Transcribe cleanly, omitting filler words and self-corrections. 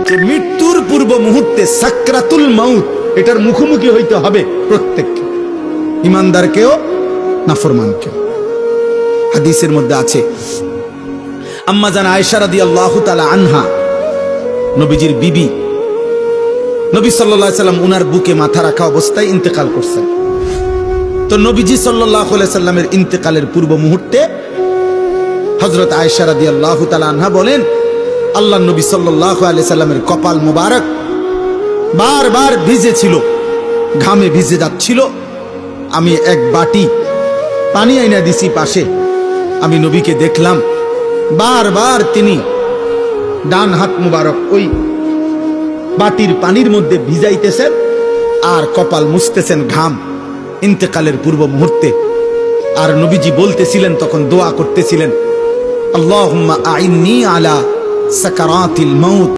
যে মৃত্যুর পূর্ব মুহূর্তে সাকরাতুল মাউত, এটার মুখোমুখি হইতে হবে প্রত্যেককে, ইমানদারকেও নাফরমানকেও। হাদিসের মধ্যে আছে, আম্মা জান আয়েশা রাদিয়াল্লাহু তাআলা আনহা, নবীজির বিবি, নবী সাল্লাল্লাহু আলাইহি সাল্লাম উনার বুকে মাথা রাখা অবস্থায় ইন্তেকাল করছেন। তো নবীজি সাল্লাল্লাহু আলাইহি সাল্লামের ইন্তেকালের পূর্ব মুহূর্তে হযরত আয়েশা রাদিয়াল্লাহু তাআলা আনহা বলেন, আল্লাহর নবী সাল্লাল্লাহু আলাইহি সাল্লামের কপাল মোবারক বারবার ভিজে ছিল, ঘামে ভিজে যাচ্ছিল। আমি এক বাটি পানি আইনা দিছি পাশে, আমি নবীকে দেখলাম বারবার তিনি ডান হাত মুবারক ওই বাটির পানির মধ্যে ভিজাইতেছেন আর কপাল মুছতেছেন ঘাম, ইন্তেকালের পূর্ব মুহূর্তে। আর নবীজি বলতেছিলেন, তখন দোয়া করতেছিলেন, আল্লাহুম্মা আইন্নি আলা সাকারাতিল মাউত।